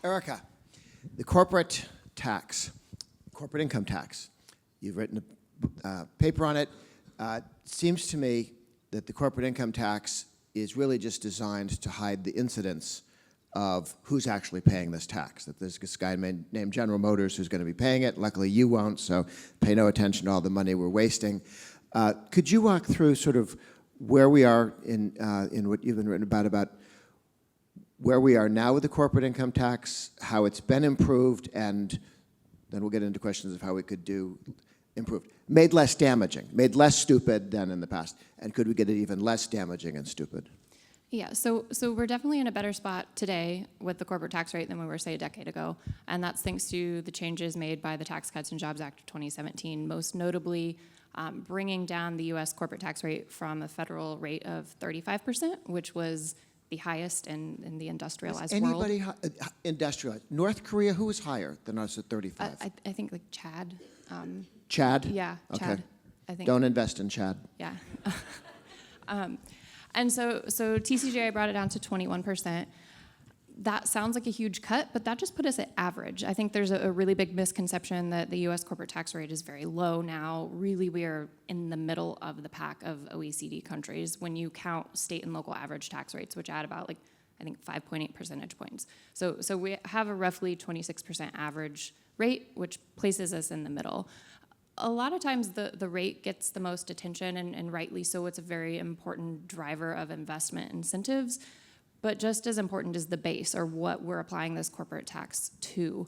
Erica, the corporate income tax, you've written a paper on it. Seems to me that the corporate income tax is really just designed to hide the incidence of who's actually paying this tax, that there's this guy named General Motors who's going to be paying it. Luckily, you won't, so pay no attention to all the money we're wasting. Could you walk through sort of where we are in what you've been written about where we are now with the corporate income tax, how it's been improved, and then we'll get into questions of how we could do improved. Made less damaging, made less stupid than in the past, and could we get it even less damaging and stupid? Yeah, so we're definitely in a better spot today with the corporate tax rate than we were, say, a decade ago, and that's thanks to the changes made by the Tax Cuts and Jobs Act of 2017, most notably bringing down the U.S. corporate tax rate from a federal rate of 35%, which was the highest in the industrialized world. Anybody industrialized? North Korea, who was higher than us at 35? I think like Chad. Chad? Yeah, okay. Chad. I think. Don't invest in Chad. Yeah. And so TCJA brought it down to 21%. That sounds like a huge cut, but that just put us at average. I think there's a really big misconception that the U.S. corporate tax rate is very low now. Really, we are in the middle of the pack of OECD countries when you count state and local average tax rates, which add about, I think 5.8 percentage points. So we have a roughly 26% average rate, which places us in the middle. A lot of times the rate gets the most attention, and rightly so. It's a very important driver of investment incentives. But just as important is the base, or what we're applying this corporate tax to.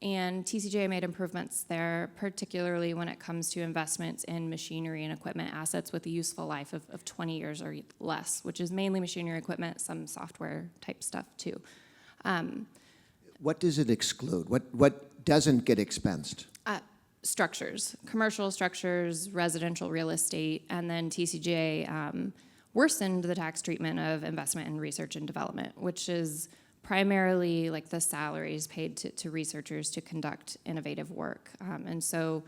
And TCJA made improvements there, particularly when it comes to investments in machinery and equipment assets with a useful life of 20 years or less, which is mainly machinery equipment, some software type stuff too. What does it exclude? What doesn't get expensed? Structures, commercial structures, residential real estate, and then TCJA worsened the tax treatment of investment in research and development, which is primarily like the salaries paid to researchers to conduct innovative work. And so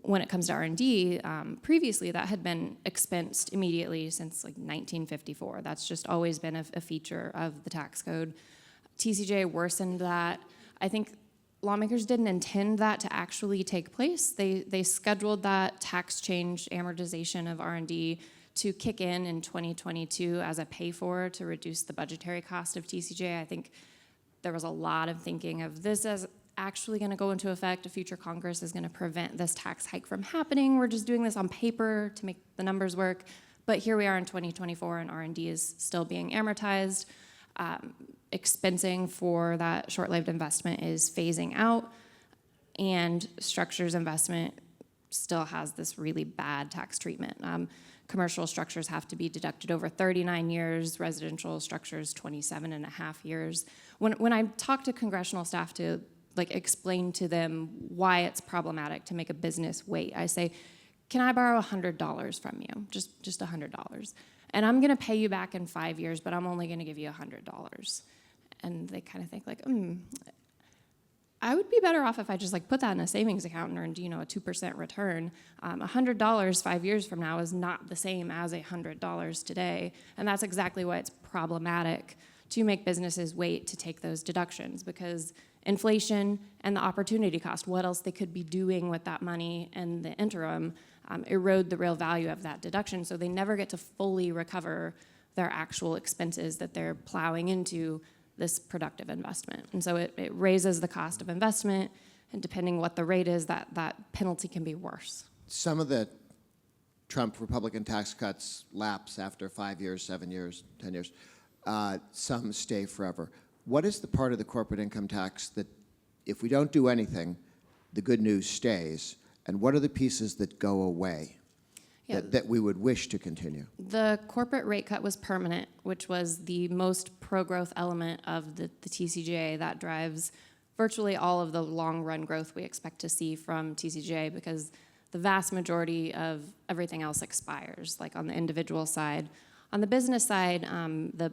when it comes to R&D, previously that had been expensed immediately since 1954. That's just always been a feature of the tax code. TCJA worsened that. I think lawmakers didn't intend that to actually take place. They scheduled that tax change amortization of R&D to kick in 2022 as a pay-for to reduce the budgetary cost of TCJA. I think there was a lot of thinking of this as actually going to go into effect. A future Congress is going to prevent this tax hike from happening. We're just doing this on paper to make the numbers work. But here we are in 2024, and R&D is still being amortized. Expensing for that short-lived investment is phasing out, and structures investment still has this really bad tax treatment. Commercial structures have to be deducted over 39 years, residential structures 27 and a half years. When I talk to congressional staff to explain to them why it's problematic to make a business wait, I say, can I borrow $100 from you, just $100? And I'm gonna pay you back in 5 years, but I'm only gonna give you $100. And they kind of think I would be better off if I just put that in a savings account and earned a 2% return. $100 5 years from now is not the same as $100 today, and that's exactly why it's problematic to make businesses wait to take those deductions, because inflation and the opportunity cost, what else they could be doing with that money in the interim, erode the real value of that deduction, so they never get to fully recover their actual expenses that they're plowing into this productive investment. And so it raises the cost of investment, and depending what the rate is, that penalty can be worse. Some of the Trump Republican tax cuts lapse after 5 years, 7 years, 10 years. Some stay forever. What is the part of the corporate income tax that, if we don't do anything, the good news stays? And what are the pieces that go away? Yeah. That we would wish to continue? The corporate rate cut was permanent, which was the most pro-growth element of the TCJA that drives virtually all of the long-run growth we expect to see from TCJA, because the vast majority of everything else expires, on the individual side. On the business side, the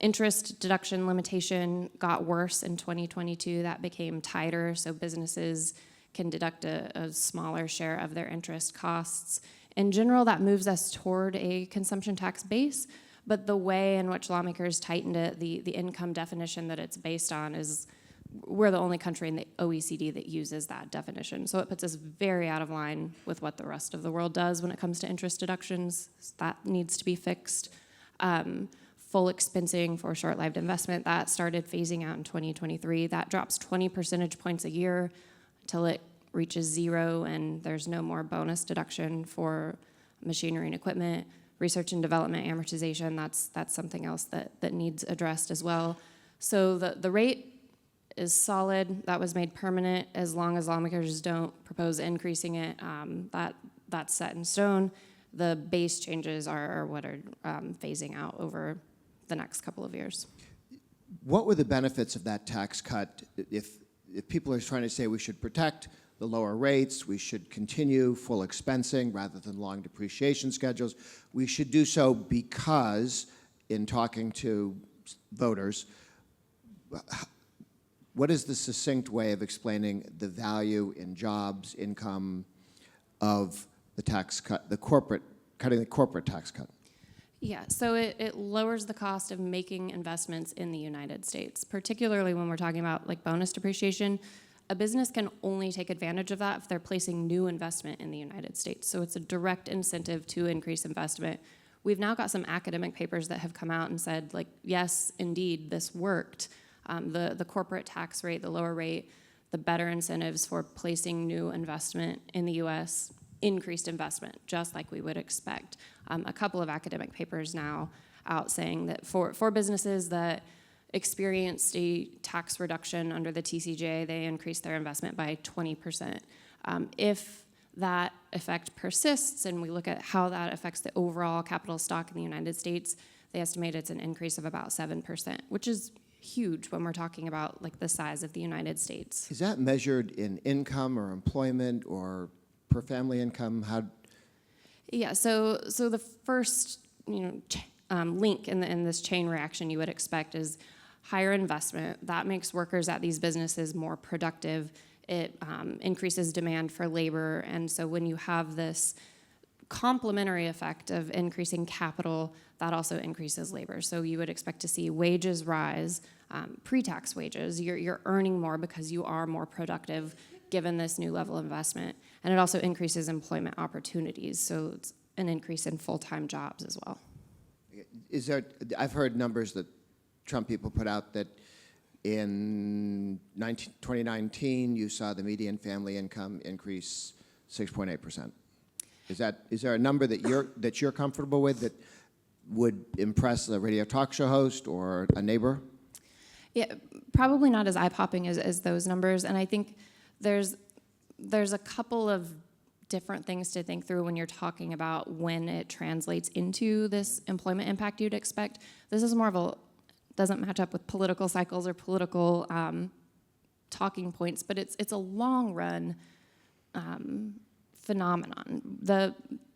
interest deduction limitation got worse in 2022. That became tighter, so businesses can deduct a smaller share of their interest costs. In general, that moves us toward a consumption tax base, But the way in which lawmakers tightened it, the income definition that it's based on is, we're the only country in the OECD that uses that definition. So it puts us very out of line with what the rest of the world does when it comes to interest deductions. That needs to be fixed. Full expensing for short-lived investment, that started phasing out in 2023. That drops 20 percentage points a year until it reaches zero, and there's no more bonus deduction for machinery and equipment. Research and development amortization, that's something else that needs addressed as well. So the rate is solid. That was made permanent as long as lawmakers don't propose increasing it. That's set in stone. The base changes are what are phasing out over the next couple of years. What were the benefits of that tax cut? If people are trying to say we should protect the lower rates, we should continue full expensing rather than long depreciation schedules, we should do so because, in talking to voters, what is the succinct way of explaining the value in jobs, income of the tax cut, cutting the corporate tax cut? Yeah, so it lowers the cost of making investments in the United States, particularly when we're talking about like bonus depreciation. A business can only take advantage of that if they're placing new investment in the United States. So it's a direct incentive to increase investment. We've now got some academic papers that have come out and said, like, yes, indeed, this worked. The corporate tax rate, the lower rate, the better incentives for placing new investment in the U.S., increased investment, just like we would expect. A couple of academic papers now out saying that for businesses that experienced a tax reduction under the TCJA, they increased their investment by 20%. If that effect persists and we look at how that affects the overall capital stock in the United States, they estimate it's an increase of about 7%, which is huge when we're talking about like the size of the United States. Is that measured in income or employment or per family income? Yeah, so the first link in this chain reaction you would expect is higher investment. That makes workers at these businesses more productive. It increases demand for labor, and so when you have this complementary effect of increasing capital, that also increases labor. So you would expect to see wages rise, pre-tax wages. You're earning more because you are more productive given this new level of investment. And it also increases employment opportunities. So it's an increase in full-time jobs as well. I've heard numbers that Trump people put out that in 2019 you saw the median family income increase 6.8%. Is there a number that you're comfortable with that would impress a radio talk show host or a neighbor? Yeah, probably not as eye-popping as those numbers. And I think there's a couple of different things to think through when you're talking about when it translates into this employment impact you'd expect. This is more of doesn't match up with political cycles or political talking points, but it's a long run phenomenon.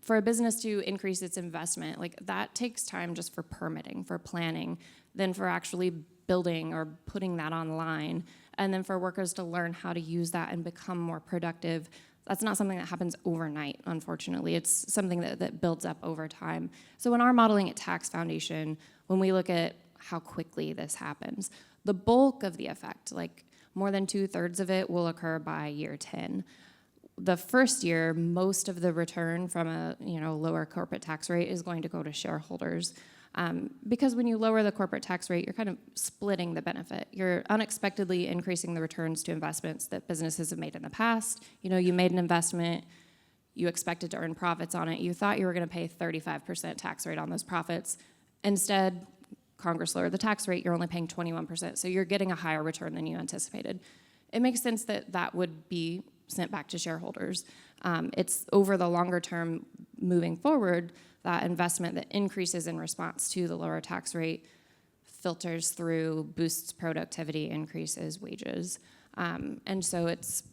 For a business to increase its investment, like that takes time just for permitting, for planning, then for actually building or putting that online, and then for workers to learn how to use that and become more productive. That's not something that happens overnight, unfortunately. It's something that builds up over time. So in our modeling at Tax Foundation, when we look at how quickly this happens, the bulk of the effect, like more than 2/3 of it, will occur by year 10. The first year, most of the return from a lower corporate tax rate is going to go to shareholders. Because when you lower the corporate tax rate, you're kind of splitting the benefit. You're unexpectedly increasing the returns to investments that businesses have made in the past. You made an investment, you expected to earn profits on it, you thought you were going to pay 35% tax rate on those profits. Instead, Congress lowered the tax rate, you're only paying 21%, so you're getting a higher return than you anticipated. It makes sense that would be sent back to shareholders. It's over the longer term moving forward, that investment that increases in response to the lower tax rate filters through, boosts productivity, increases wages. And so it's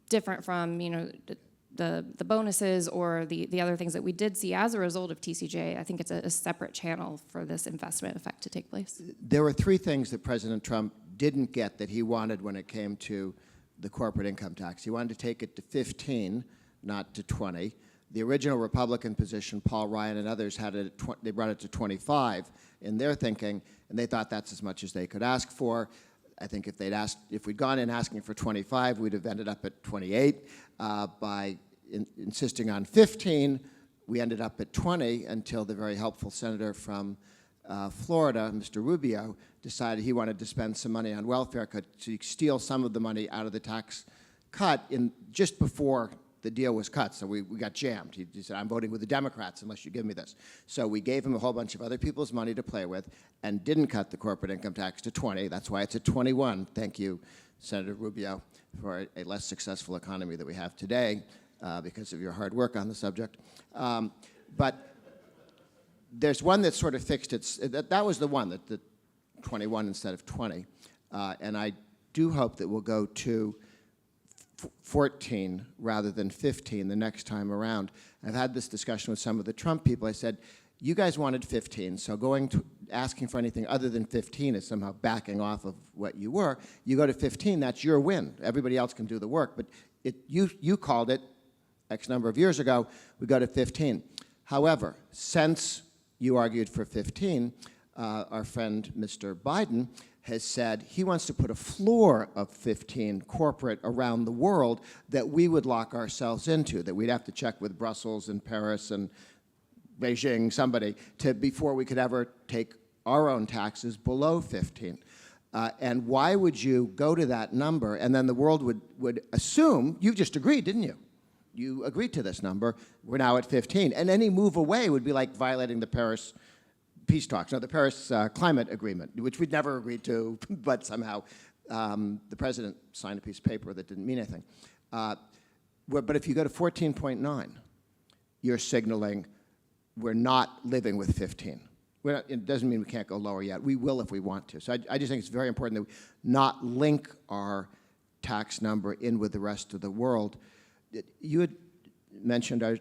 different from the bonuses or the other things that we did see as a result of TCJA. I think it's a separate channel for this investment effect to take place. There were three things that President Trump didn't get that he wanted when it came to the corporate income tax. He wanted to take it to 15, not to 20. The original Republican position, Paul Ryan and others had it they brought it to 25 in their thinking, and they thought that's as much as they could ask for. I think if we'd gone in asking for 25, we'd have ended up at 28. By insisting on 15, we ended up at 20 until the very helpful senator from Florida, Mr. Rubio, decided he wanted to spend some money on welfare cut to steal some of the money out of the tax cut just before the deal was cut. So we got jammed. He said, I'm voting with the Democrats unless you give me this. So we gave him a whole bunch of other people's money to play with and didn't cut the corporate income tax to 20. That's why it's at 21. Thank you, Senator Rubio, for a less successful economy that we have today because of your hard work on the subject. But there's one that sort of fixed it. That was the one, that 21 instead of 20. And I do hope that we'll go to 14 rather than 15 the next time around. I've had this discussion with some of the Trump people. I said, you guys wanted 15, so asking for anything other than 15 is somehow backing off of what you were. You go to 15, that's your win. Everybody else can do the work, but you called it X number of years ago, we go to 15. However, since you argued for 15, our friend Mr. Biden has said he wants to put a floor of 15 corporate around the world that we would lock ourselves into, that we'd have to check with Brussels and Paris and Beijing, somebody, before we could ever take our own taxes below 15. And why would you go to that number, and then the world would assume, you just agreed, didn't you? You agreed to this number, we're now at 15. And any move away would be like violating the Paris peace talks, no, the Paris climate agreement, which we'd never agreed to, but somehow the president signed a piece of paper that didn't mean anything. But if you go to 14.9, you're signaling we're not living with 15. It doesn't mean we can't go lower yet. We will if we want to. So I just think it's very important that we not link our tax number in with the rest of the world. You had mentioned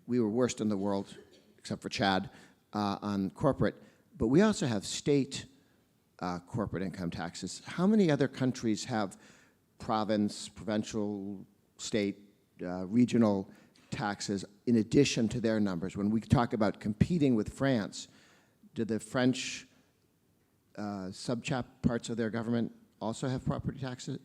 we were worst in the world, except for Chad, on corporate, but we also have state corporate income taxes. How many other countries have provincial, state, regional taxes in addition to their numbers? When we talk about competing with France, do the French parts of their government also have property taxes,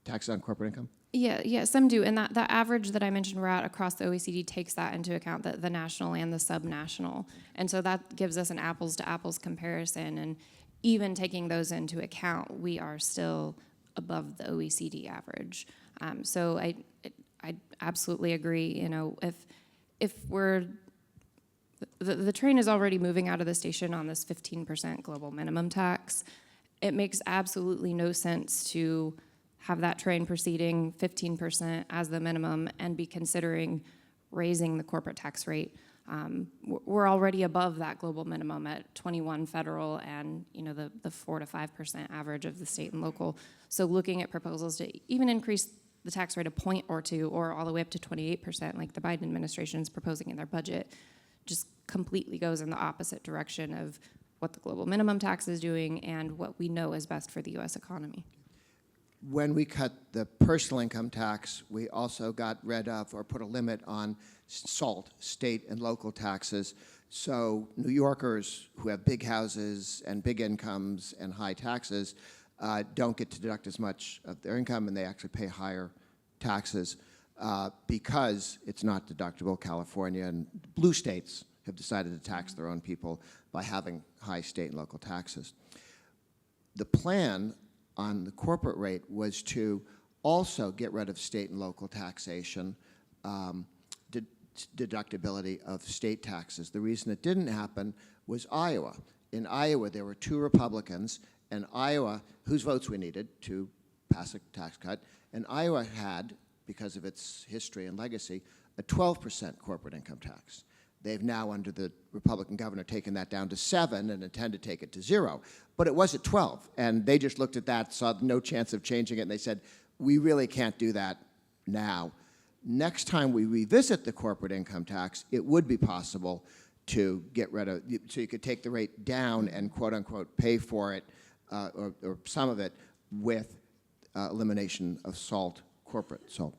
taxes on corporate income? Yeah, some do. And that average that I mentioned we're at across the OECD takes that into account, the national and the subnational. And so that gives us an apples to apples comparison. And even taking those into account, we are still above the OECD average. So I absolutely agree. You know, if we're the train is already moving out of the station on this 15% global minimum tax, it makes absolutely no sense to have that train proceeding 15% as the minimum and be considering raising the corporate tax rate. We're already above that global minimum at 21 federal and the 4 to 5% average of the state and local. So looking at proposals to even increase the tax rate a point or two or all the way up to 28% like the Biden administration is proposing in their budget just completely goes in the opposite direction of what the global minimum tax is doing and what we know is best for the U.S. economy. When we cut the personal income tax, we also got rid of or put a limit on SALT, state and local taxes. So New Yorkers who have big houses and big incomes and high taxes don't get to deduct as much of their income, and they actually pay higher taxes because it's not deductible. California and blue states have decided to tax their own people by having high state and local taxes. The plan on the corporate rate was to also get rid of state and local taxation, deductibility of state taxes. The reason it didn't happen was Iowa. In Iowa, there were 2 Republicans, and Iowa, whose votes we needed to pass a tax cut, and Iowa had, because of its history and legacy, a 12% corporate income tax. They've now, under the Republican governor, taken that down to 7 and intend to take it to 0. But it was at 12, and they just looked at that, saw no chance of changing it, and they said, we really can't do that now. Next time we revisit the corporate income tax, it would be possible to get rid of, so you could take the rate down and quote-unquote pay for it, or some of it, with elimination of SALT, corporate SALT.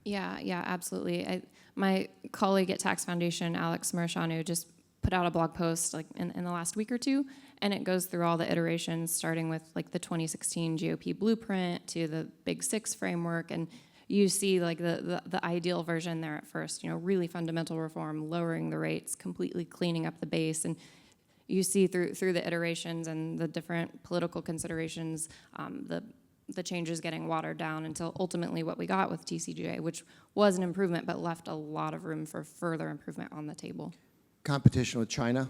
Yeah, absolutely. My colleague at Tax Foundation, Alex Marashanu, just put out a blog post like in the last week or two, and it goes through all the iterations, starting with like the 2016 GOP blueprint to the Big Six framework, and you see like the ideal version there at first, really fundamental reform, lowering the rates, completely cleaning up the base, and you see through the iterations and the different political considerations, the changes getting watered down until ultimately what we got with TCGA, which was an improvement but left a lot of room for further improvement on the table. Competition with China?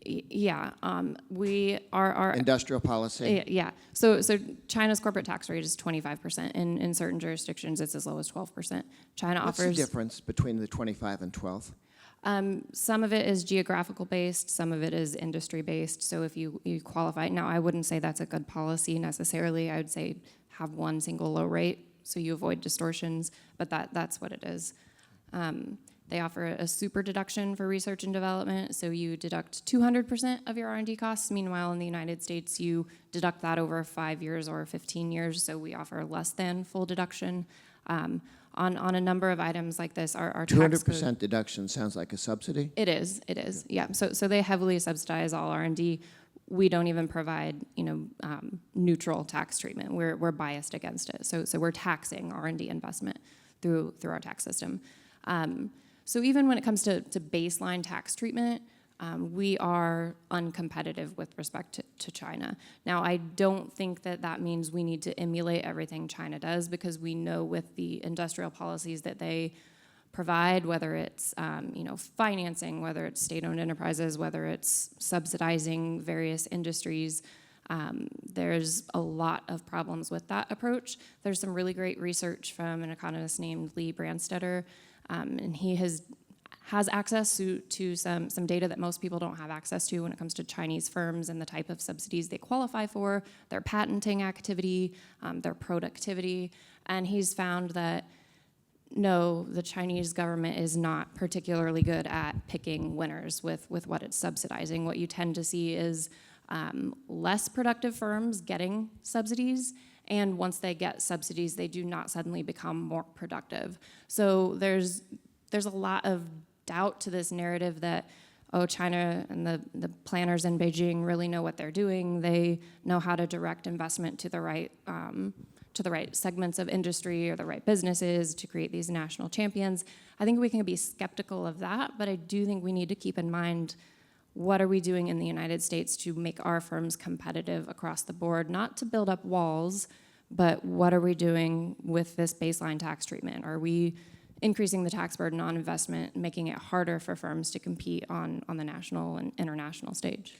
Yeah, we are Industrial policy? Yeah. So China's corporate tax rate is 25%. In certain jurisdictions, it's as low as 12%. China What's offers the difference between the 25 and 12? Some of it is geographical based, some of it is industry based. So if you qualify, now I wouldn't say that's a good policy necessarily. I would say have one single low rate so you avoid distortions, but that's what it is. They offer a super deduction for research and development, so you deduct 200% of your R&D costs. Meanwhile, in the United States, you deduct that over 5 years or 15 years, so we offer less than full deduction. On a number of items like this, our tax 200% deduction sounds like a subsidy? It is, yeah. So they heavily subsidize all R&D. We don't even provide, neutral tax treatment. We're biased against it. So we're taxing R&D investment through our tax system. So even when it comes to baseline tax treatment, we are uncompetitive with respect to China. Now, I don't think that means we need to emulate everything China does, because we know with the industrial policies that they provide, whether it's financing, whether it's state-owned enterprises, whether it's subsidizing various industries, there's a lot of problems with that approach. There's some really great research from an economist named Lee Brandstetter, and he has access to some data that most people don't have access to when it comes to Chinese firms and the type of subsidies they qualify for, their patenting activity, their productivity. And he's found that, no, the Chinese government is not particularly good at picking winners with what it's subsidizing. What you tend to see is less productive firms getting subsidies, and once they get subsidies, they do not suddenly become more productive. So there's a lot of doubt to this narrative that, China and the planners in Beijing really know what they're doing. They know how to direct investment to the right segments of industry or the right businesses to create these national champions. I think we can be skeptical of that, but I do think we need to keep in mind, what are we doing in the United States to make our firms competitive across the board, not to build up walls, but what are we doing with this baseline tax treatment? Are we increasing the tax burden on investment, making it harder for firms to compete on the national and international stage?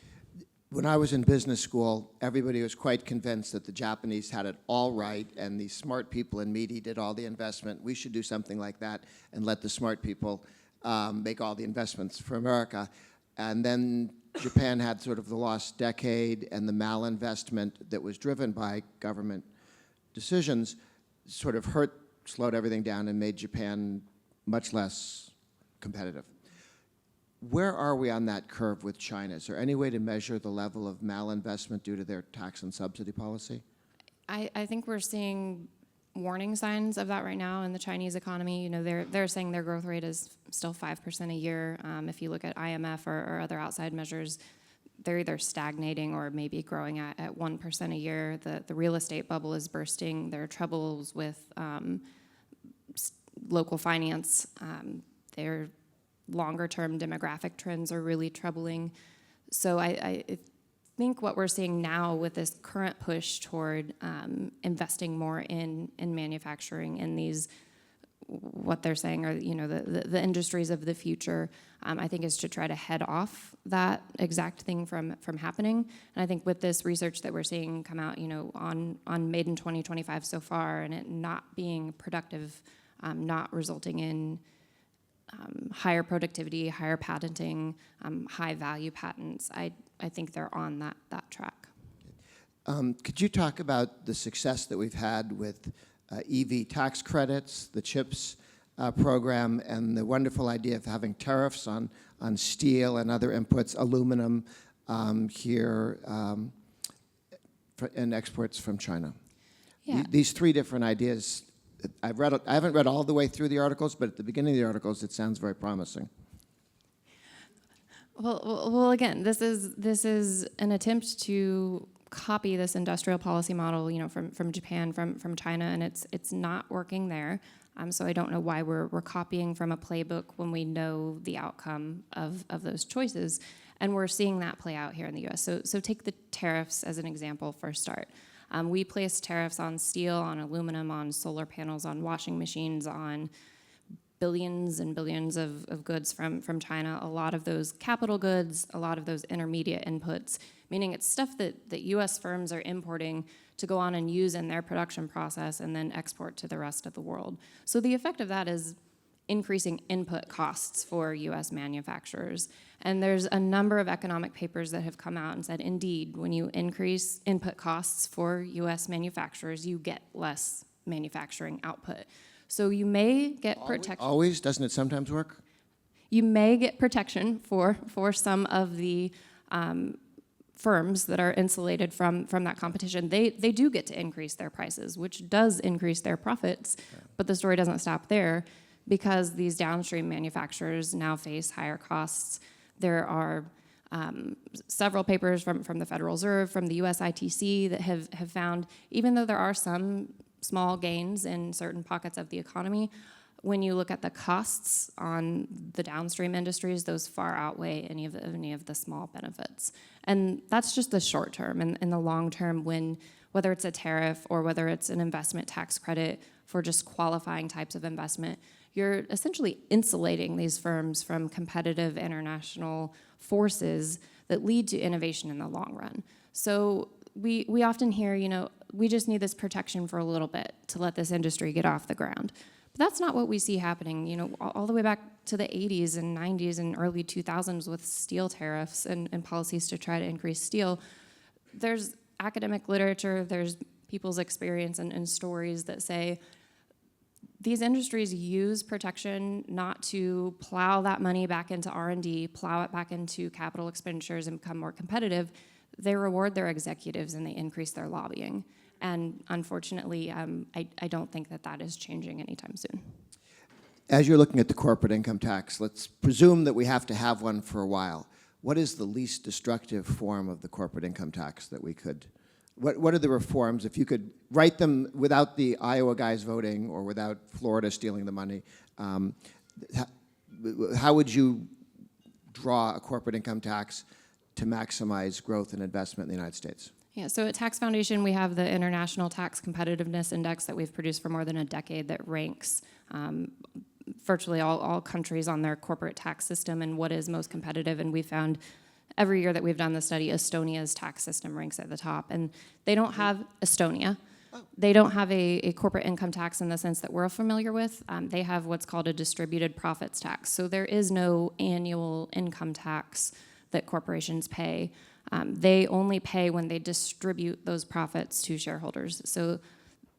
When I was in business school, everybody was quite convinced that the Japanese had it all right, and the smart people in media did all the investment. We should do something like that and let the smart people make all the investments for America. And then Japan had sort of the lost decade, and the malinvestment that was driven by government decisions sort of slowed everything down and made Japan much less competitive. Where are we on that curve with China? Is there any way to measure the level of malinvestment due to their tax and subsidy policy? I think we're seeing warning signs of that right now in the Chinese economy. They're saying their growth rate is still 5% a year. If you look at IMF or other outside measures, they're either stagnating or maybe growing at 1% a year. The real estate bubble is bursting. There are troubles with local finance. Their longer-term demographic trends are really troubling. So I think what we're seeing now with this current push toward investing more in manufacturing, in these, what they're saying are the industries of the future, I think is to try to head off that exact thing from happening. And I think with this research that we're seeing come out on Made in 2025 so far, and it not being productive, not resulting in higher productivity, higher patenting, high value patents, I think they're on that track. Could you talk about the success that we've had with EV tax credits, the CHIPS program, and the wonderful idea of having tariffs on steel and other inputs, aluminum here, and exports from China? Yeah. These three different ideas I haven't read all the way through the articles, but at the beginning of the articles, it sounds very promising. Well, again, this is an attempt to copy this industrial policy model, from Japan, from China, and it's not working there. So I don't know why we're copying from a playbook when we know the outcome of those choices, and we're seeing that play out here in the U.S. So take the tariffs as an example for a start. We placed tariffs on steel, on aluminum, on solar panels, on washing machines, on billions and billions of goods from China, a lot of those capital goods, a lot of those intermediate inputs, meaning it's stuff that U.S. firms are importing to go on and use in their production process and then export to the rest of the world. So the effect of that is increasing input costs for U.S. manufacturers. And there's a number of economic papers that have come out and said, indeed, when you increase input costs for U.S. manufacturers, you get less manufacturing output. So you may get protection. Always? Doesn't it sometimes work? You may get protection for some of the firms that are insulated from that competition. They do get to increase their prices, which does increase their profits, but the story doesn't stop there because these downstream manufacturers now face higher costs. There are several papers from the Federal Reserve, from the US ITC that have found, even though there are some small gains in certain pockets of the economy, when you look at the costs on the downstream industries, those far outweigh any of the small benefits. And that's just the short term. And in the long term, whether it's a tariff or whether it's an investment tax credit for just qualifying types of investment, you're essentially insulating these firms from competitive international forces that lead to innovation in the long run. So we often hear, we just need this protection for a little bit to let this industry get off the ground. But that's not what we see happening, all the way back to the 80s and 90s and early 2000s with steel tariffs and policies to try to increase steel. There's academic literature, there's people's experience and stories that say these industries use protection not to plow that money back into R&D, plow it back into capital expenditures and become more competitive. They reward their executives and they increase their lobbying. And unfortunately, I don't think that is changing anytime soon. As you're looking at the corporate income tax, let's presume that we have to have one for a while. What is the least destructive form of the corporate income tax that we could, what are the reforms, if you could write them without the Iowa guys voting or without Florida stealing the money, how would you draw a corporate income tax to maximize growth and investment in the United States? Yeah, so at Tax Foundation, we have the International Tax Competitiveness Index that we've produced for more than a decade that ranks virtually all countries on their corporate tax system and what is most competitive. And we found every year that we've done the study, Estonia's tax system ranks at the top. And they don't have Estonia. They don't have a corporate income tax in the sense that we're familiar with. They have what's called a distributed profits tax. So there is no annual income tax that corporations pay. They only pay when they distribute those profits to shareholders. So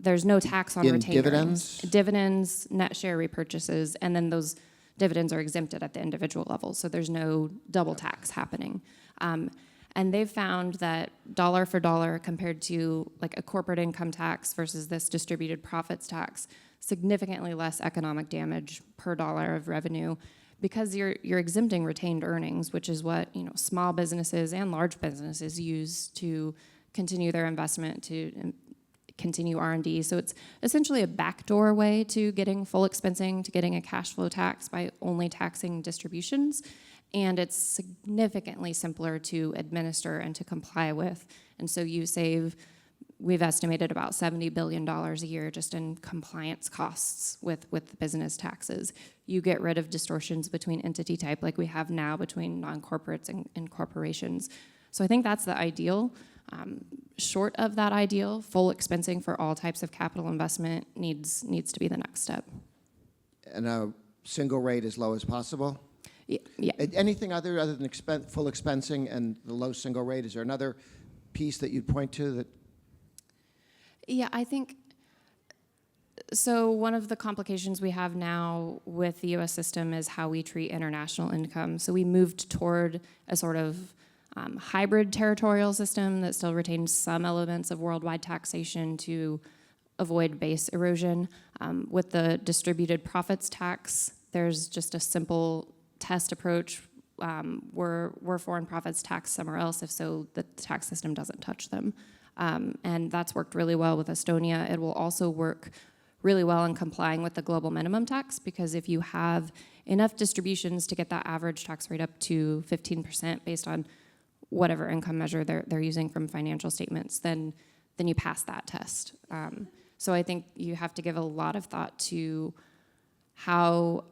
there's no tax on retained dividends? earnings. Dividends, net share repurchases, and then those dividends are exempted at the individual level. So there's no double tax happening. And they've found that dollar for dollar compared to like a corporate income tax versus this distributed profits tax, significantly less economic damage per dollar of revenue because you're exempting retained earnings, which is what small businesses and large businesses use to continue their investment, to continue R&D. So it's essentially a backdoor way to getting full expensing, to getting a cash flow tax by only taxing distributions. And it's significantly simpler to administer and to comply with. And so we've estimated about $70 billion a year just in compliance costs with the business taxes. You get rid of distortions between entity type like we have now between non-corporates and corporations. So I think that's the ideal. Short of that ideal, full expensing for all types of capital investment needs to be the next step. And a single rate as low as possible? Yeah. Anything other than full expensing and the low single rate? Is there another piece that you'd point to that? Yeah, I think, so one of the complications we have now with the U.S. system is how we treat international income. So we moved toward a sort of hybrid territorial system that still retains some elements of worldwide taxation to avoid base erosion. With the distributed profits tax, there's just a simple test approach. Were foreign profits taxed somewhere else? If so, the tax system doesn't touch them. And that's worked really well with Estonia. It will also work really well in complying with the global minimum tax, because if you have enough distributions to get that average tax rate up to 15% based on whatever income measure they're using from financial statements, then you pass that test. So I think you have to give a lot of thought to how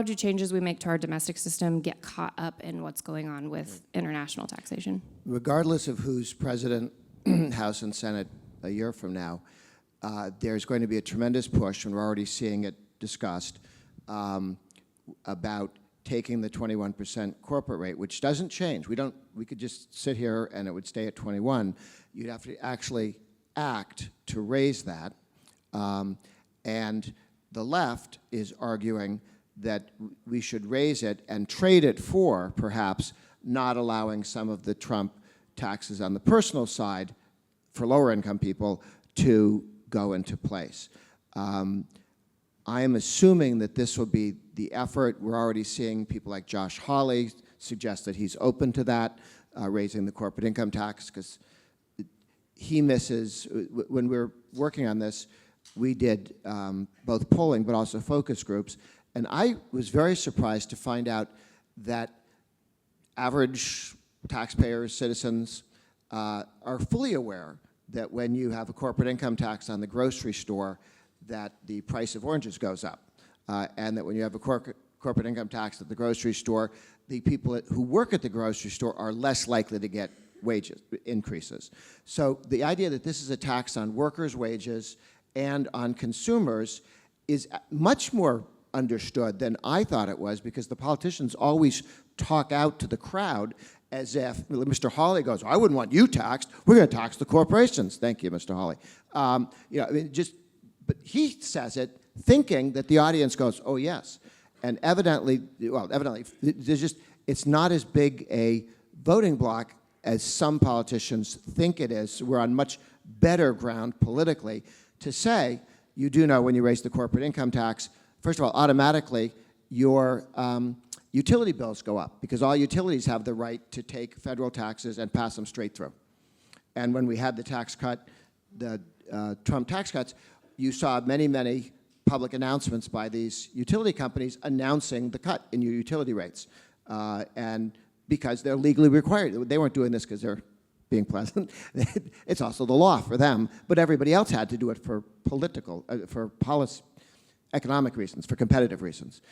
do changes we make to our domestic system get caught up in what's going on with international taxation? Regardless of who's president, House and Senate a year from now, there's going to be a tremendous push, and we're already seeing it discussed, about taking the 21% corporate rate, which doesn't change. We could just sit here and it would stay at 21. You'd have to actually act to raise that. And the left is arguing that we should raise it and trade it for, perhaps, not allowing some of the Trump taxes on the personal side for lower income people to go into place. I am assuming that this will be the effort. We're already seeing people like Josh Hawley suggest that he's open to that, raising the corporate income tax, because he misses, when we were working on this, we did both polling but also focus groups, and I was very surprised to find out that average taxpayers, citizens, are fully aware that when you have a corporate income tax on the grocery store, that the price of oranges goes up, and that when you have a corporate income tax at the grocery store, the people who work at the grocery store are less likely to get wages increases. So the idea that this is a tax on workers' wages and on consumers is much more understood than I thought it was, because the politicians always talk out to the crowd as if Mr. Hawley goes, I wouldn't want you taxed. We're going to tax the corporations. Thank you, Mr. Hawley. But he says it thinking that the audience goes, oh, yes. And evidently, it's not as big a voting bloc as some politicians think it is. We're on much better ground politically to say, you do know when you raise the corporate income tax, first of all, automatically your utility bills go up, because all utilities have the right to take federal taxes and pass them straight through. And when we had the tax cut, the Trump tax cuts, you saw many, many public announcements by these utility companies announcing the cut in your utility rates. And because they're legally required. They weren't doing this because they're being pleasant. It's also the law for them, but everybody else had to do it for political, for policy, economic reasons, for competitive reasons.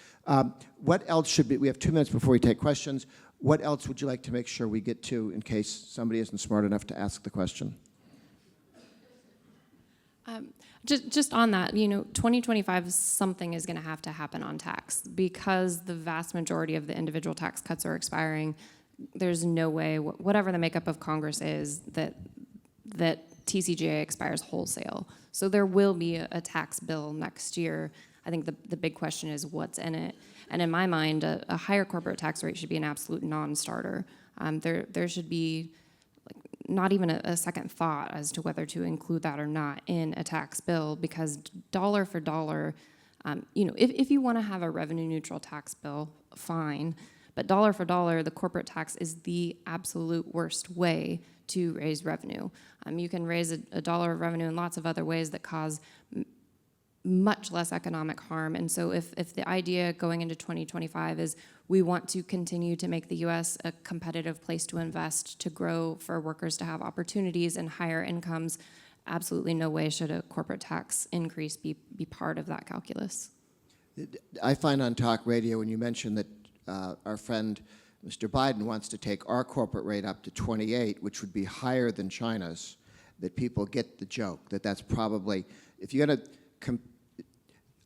What else should be, we have 2 minutes before we take questions. What else would you like to make sure we get to in case somebody isn't smart enough to ask the question? Just on that, 2025, something is going to have to happen on tax, because the vast majority of the individual tax cuts are expiring. There's no way, whatever the makeup of Congress is, that TCJA expires wholesale. So there will be a tax bill next year. I think the big question is what's in it. And in my mind, a higher corporate tax rate should be an absolute non-starter. There should be not even a second thought as to whether to include that or not in a tax bill, because dollar for dollar, if you want to have a revenue neutral tax bill, fine, but dollar for dollar, the corporate tax is the absolute worst way to raise revenue. You can raise a dollar of revenue in lots of other ways that cause much less economic harm. And so if the idea going into 2025 is we want to continue to make the U.S. a competitive place to invest, to grow, for workers to have opportunities and higher incomes, absolutely no way should a corporate tax increase be part of that calculus. I find on talk radio when you mention that our friend Mr. Biden wants to take our corporate rate up to 28, which would be higher than China's, that people get the joke, that that's probably, if you're going to,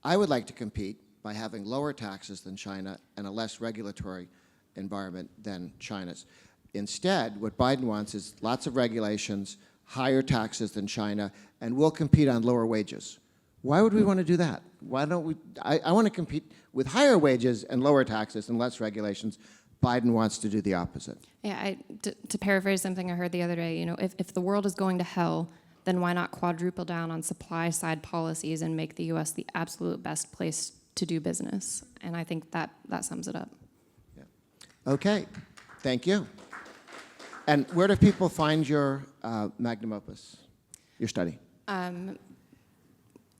I would like to compete by having lower taxes than China and a less regulatory environment than China's. Instead, what Biden wants is lots of regulations, higher taxes than China, and we'll compete on lower wages. Why would we want to do that? Why don't we, I want to compete with higher wages and lower taxes and less regulations. Biden wants to do the opposite. Yeah, to paraphrase something I heard the other day, if the world is going to hell, then why not quadruple down on supply side policies and make the U.S. the absolute best place to do business? And I think that sums it up. Yeah. Okay, thank you. And where do people find your magnum opus, your study? In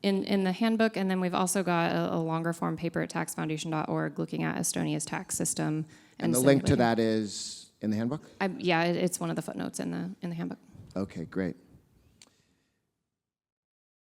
the handbook, and then we've also got a longer form paper at taxfoundation.org looking at Estonia's tax system. And the link to that is in the handbook? Yeah, it's one of the footnotes in the handbook. Okay, great.